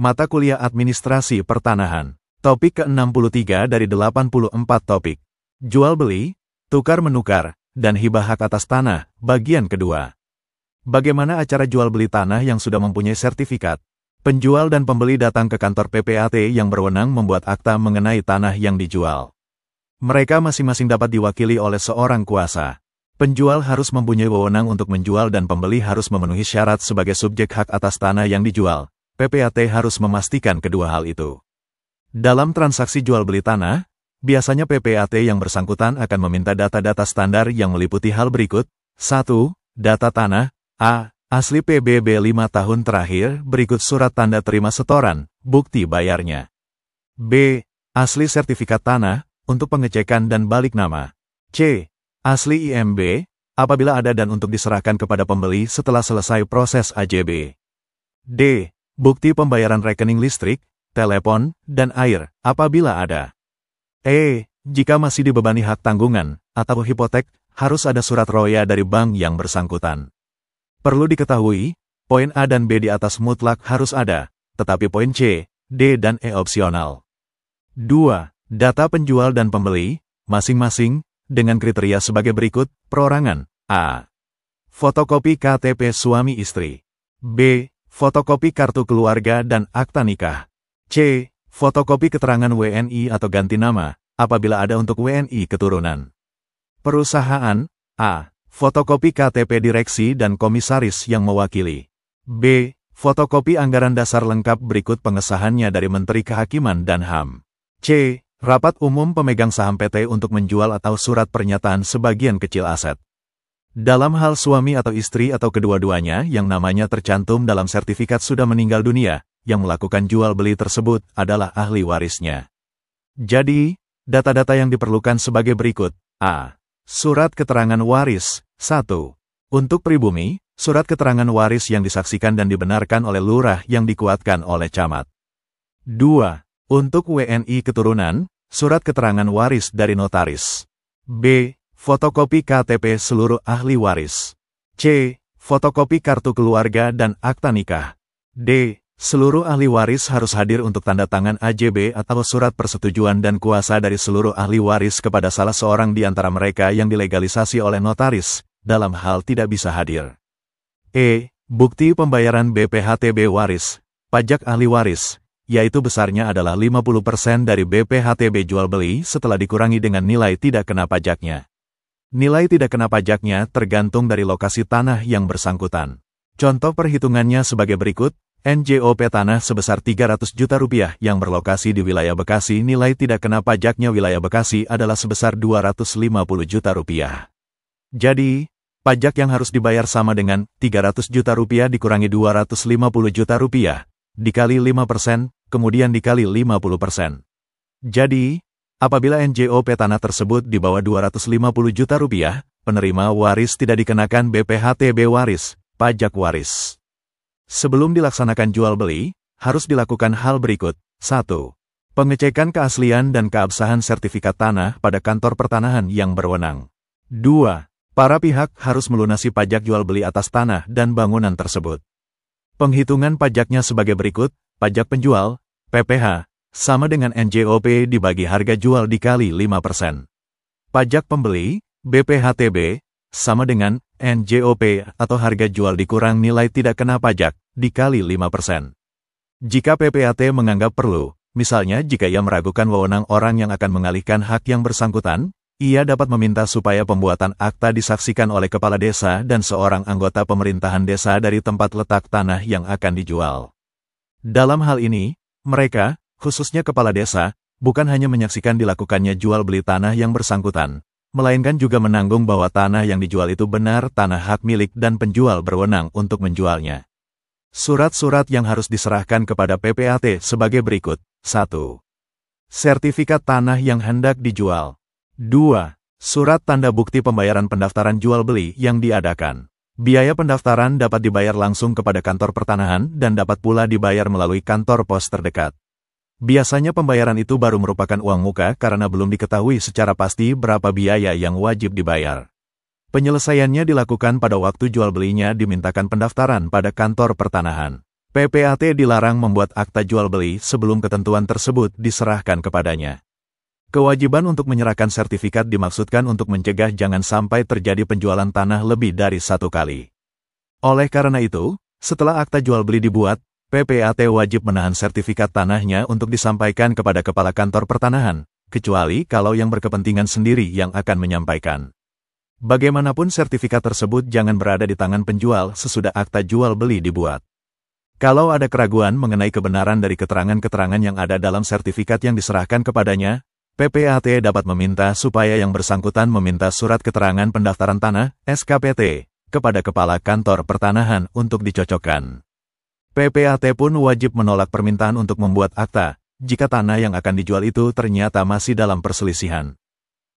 Mata kuliah Administrasi Pertanahan. Topik ke-63 dari 84 topik. Jual beli, tukar-menukar, dan hibah hak atas tanah, bagian kedua. Bagaimana acara jual beli tanah yang sudah mempunyai sertifikat? Penjual dan pembeli datang ke kantor PPAT yang berwenang membuat akta mengenai tanah yang dijual. Mereka masing-masing dapat diwakili oleh seorang kuasa. Penjual harus mempunyai wewenang untuk menjual dan pembeli harus memenuhi syarat sebagai subjek hak atas tanah yang dijual. PPAT harus memastikan kedua hal itu. Dalam transaksi jual beli tanah, biasanya PPAT yang bersangkutan akan meminta data-data standar yang meliputi hal berikut. 1. Data tanah. A. Asli PBB 5 tahun terakhir, berikut surat tanda terima setoran, bukti bayarnya. B. Asli sertifikat tanah, untuk pengecekan dan balik nama. C. Asli IMB, apabila ada dan untuk diserahkan kepada pembeli setelah selesai proses AJB. D. Bukti pembayaran rekening listrik, telepon, dan air, apabila ada. E. Jika masih dibebani hak tanggungan, atau hipotek, harus ada surat roya dari bank yang bersangkutan. Perlu diketahui, poin A dan B di atas mutlak harus ada, tetapi poin C, D dan E opsional. 2. Data penjual dan pembeli, masing-masing, dengan kriteria sebagai berikut, perorangan. A. Fotokopi KTP suami istri. B. Fotokopi kartu keluarga dan akta nikah. C. Fotokopi keterangan WNI atau ganti nama, apabila ada untuk WNI keturunan. Perusahaan. A. Fotokopi KTP direksi dan komisaris yang mewakili. B. Fotokopi anggaran dasar lengkap berikut pengesahannya dari Menteri Kehakiman dan HAM. C. Rapat umum pemegang saham PT untuk menjual atau surat pernyataan sebagian kecil aset. Dalam hal suami atau istri atau kedua-duanya yang namanya tercantum dalam sertifikat sudah meninggal dunia, yang melakukan jual beli tersebut adalah ahli warisnya. Jadi, data-data yang diperlukan sebagai berikut. A. Surat keterangan waris. 1. Untuk pribumi, surat keterangan waris yang disaksikan dan dibenarkan oleh lurah yang dikuatkan oleh camat. 2. Untuk WNI keturunan, surat keterangan waris dari notaris. B. Fotokopi KTP seluruh ahli waris. C. Fotokopi kartu keluarga dan akta nikah. D. Seluruh ahli waris harus hadir untuk tanda tangan AJB atau surat persetujuan dan kuasa dari seluruh ahli waris kepada salah seorang di antara mereka yang dilegalisasi oleh notaris, dalam hal tidak bisa hadir. E. Bukti pembayaran BPHTB waris, pajak ahli waris, yaitu besarnya adalah 50% dari BPHTB jual beli setelah dikurangi dengan nilai tidak kena pajaknya. Nilai tidak kena pajaknya tergantung dari lokasi tanah yang bersangkutan. Contoh perhitungannya sebagai berikut. NJOP tanah sebesar 300 juta rupiah yang berlokasi di wilayah Bekasi, nilai tidak kena pajaknya wilayah Bekasi adalah sebesar 250 juta rupiah. Jadi, pajak yang harus dibayar sama dengan 300 juta rupiah dikurangi 250 juta rupiah, dikali 5%, kemudian dikali 50%. Jadi, apabila NJOP tanah tersebut di bawah 250 juta rupiah, penerima waris tidak dikenakan BPHTB waris, pajak waris. Sebelum dilaksanakan jual beli, harus dilakukan hal berikut. 1. Pengecekan keaslian dan keabsahan sertifikat tanah pada kantor pertanahan yang berwenang. 2. Para pihak harus melunasi pajak jual beli atas tanah dan bangunan tersebut. Penghitungan pajaknya sebagai berikut. Pajak penjual, PPH, sama dengan NJOP dibagi harga jual dikali 5%. Pajak pembeli, BPHTB, sama dengan NJOP atau harga jual dikurang nilai tidak kena pajak, dikali 5%. Jika PPAT menganggap perlu, misalnya jika ia meragukan wewenang orang yang akan mengalihkan hak yang bersangkutan, ia dapat meminta supaya pembuatan akta disaksikan oleh kepala desa dan seorang anggota pemerintahan desa dari tempat letak tanah yang akan dijual. Dalam hal ini, mereka, khususnya kepala desa, bukan hanya menyaksikan dilakukannya jual beli tanah yang bersangkutan, melainkan juga menanggung bahwa tanah yang dijual itu benar tanah hak milik dan penjual berwenang untuk menjualnya. Surat-surat yang harus diserahkan kepada PPAT sebagai berikut. 1. Sertifikat tanah yang hendak dijual. 2. Surat tanda bukti pembayaran pendaftaran jual beli yang diadakan. Biaya pendaftaran dapat dibayar langsung kepada kantor pertanahan dan dapat pula dibayar melalui kantor pos terdekat. Biasanya pembayaran itu baru merupakan uang muka karena belum diketahui secara pasti berapa biaya yang wajib dibayar. Penyelesaiannya dilakukan pada waktu jual belinya dimintakan pendaftaran pada kantor pertanahan. PPAT dilarang membuat akta jual beli sebelum ketentuan tersebut diserahkan kepadanya. Kewajiban untuk menyerahkan sertifikat dimaksudkan untuk mencegah jangan sampai terjadi penjualan tanah lebih dari satu kali. Oleh karena itu, setelah akta jual beli dibuat, PPAT wajib menahan sertifikat tanahnya untuk disampaikan kepada Kepala Kantor Pertanahan, kecuali kalau yang berkepentingan sendiri yang akan menyampaikan. Bagaimanapun sertifikat tersebut jangan berada di tangan penjual sesudah akta jual beli dibuat. Kalau ada keraguan mengenai kebenaran dari keterangan-keterangan yang ada dalam sertifikat yang diserahkan kepadanya, PPAT dapat meminta supaya yang bersangkutan meminta surat keterangan pendaftaran tanah, SKPT, kepada Kepala Kantor Pertanahan untuk dicocokkan. PPAT pun wajib menolak permintaan untuk membuat akta, jika tanah yang akan dijual itu ternyata masih dalam perselisihan.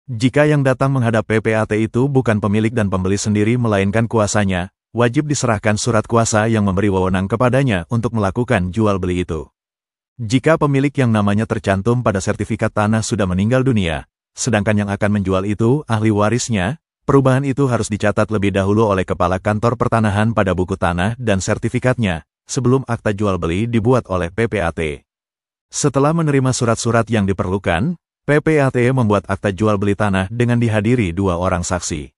Jika yang datang menghadap PPAT itu bukan pemilik dan pembeli sendiri melainkan kuasanya, wajib diserahkan surat kuasa yang memberi wewenang kepadanya untuk melakukan jual beli itu. Jika pemilik yang namanya tercantum pada sertifikat tanah sudah meninggal dunia, sedangkan yang akan menjual itu ahli warisnya, perubahan itu harus dicatat lebih dahulu oleh Kepala Kantor Pertanahan pada buku tanah dan sertifikatnya, sebelum akta jual beli dibuat oleh PPAT. Setelah menerima surat-surat yang diperlukan, PPAT membuat akta jual beli tanah dengan dihadiri 2 orang saksi.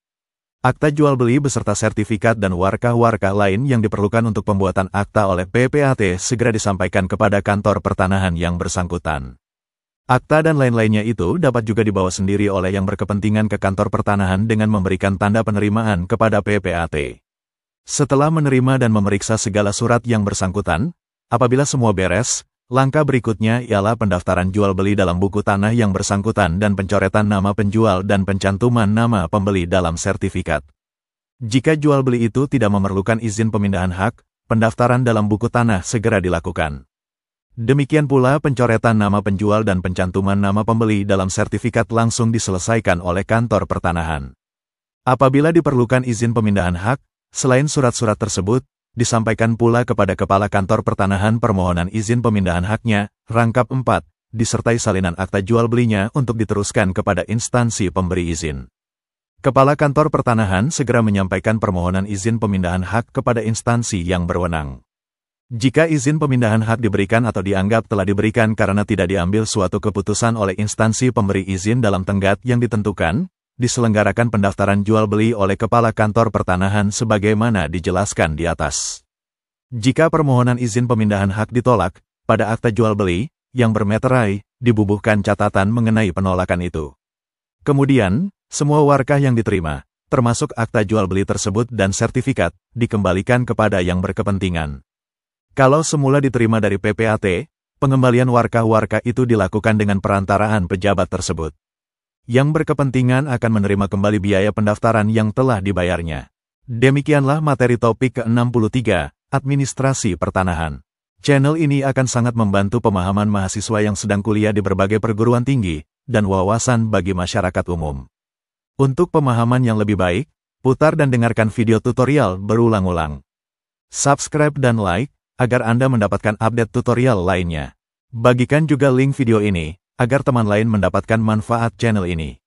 Akta jual beli beserta sertifikat dan warkah-warkah lain yang diperlukan untuk pembuatan akta oleh PPAT segera disampaikan kepada Kantor Pertanahan yang bersangkutan. Akta dan lain-lainnya itu dapat juga dibawa sendiri oleh yang berkepentingan ke Kantor Pertanahan dengan memberikan tanda penerimaan kepada PPAT. Setelah menerima dan memeriksa segala surat yang bersangkutan, apabila semua beres, langkah berikutnya ialah pendaftaran jual beli dalam buku tanah yang bersangkutan dan pencoretan nama penjual dan pencantuman nama pembeli dalam sertifikat. Jika jual beli itu tidak memerlukan izin pemindahan hak, pendaftaran dalam buku tanah segera dilakukan. Demikian pula pencoretan nama penjual dan pencantuman nama pembeli dalam sertifikat langsung diselesaikan oleh Kantor Pertanahan. Apabila diperlukan izin pemindahan hak, selain surat-surat tersebut, disampaikan pula kepada Kepala Kantor Pertanahan permohonan izin pemindahan haknya, rangkap 4, disertai salinan akta jual belinya untuk diteruskan kepada instansi pemberi izin. Kepala Kantor Pertanahan segera menyampaikan permohonan izin pemindahan hak kepada instansi yang berwenang. Jika izin pemindahan hak diberikan atau dianggap telah diberikan karena tidak diambil suatu keputusan oleh instansi pemberi izin dalam tenggat yang ditentukan, diselenggarakan pendaftaran jual beli oleh Kepala Kantor Pertanahan sebagaimana dijelaskan di atas. Jika permohonan izin pemindahan hak ditolak, pada akta jual beli, yang bermeterai, dibubuhkan catatan mengenai penolakan itu. Kemudian, semua warkah yang diterima, termasuk akta jual beli tersebut dan sertifikat, dikembalikan kepada yang berkepentingan. Kalau semula diterima dari PPAT, pengembalian warkah-warkah itu dilakukan dengan perantaraan pejabat tersebut. Yang berkepentingan akan menerima kembali biaya pendaftaran yang telah dibayarnya. Demikianlah materi topik ke-63, Administrasi Pertanahan. Channel ini akan sangat membantu pemahaman mahasiswa yang sedang kuliah di berbagai perguruan tinggi, dan wawasan bagi masyarakat umum. Untuk pemahaman yang lebih baik, putar dan dengarkan video tutorial berulang-ulang. Subscribe dan like, agar Anda mendapatkan update tutorial lainnya. Bagikan juga link video ini, agar teman lain mendapatkan manfaat channel ini.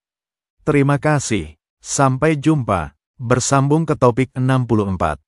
Terima kasih. Sampai jumpa. Bersambung ke topik 64.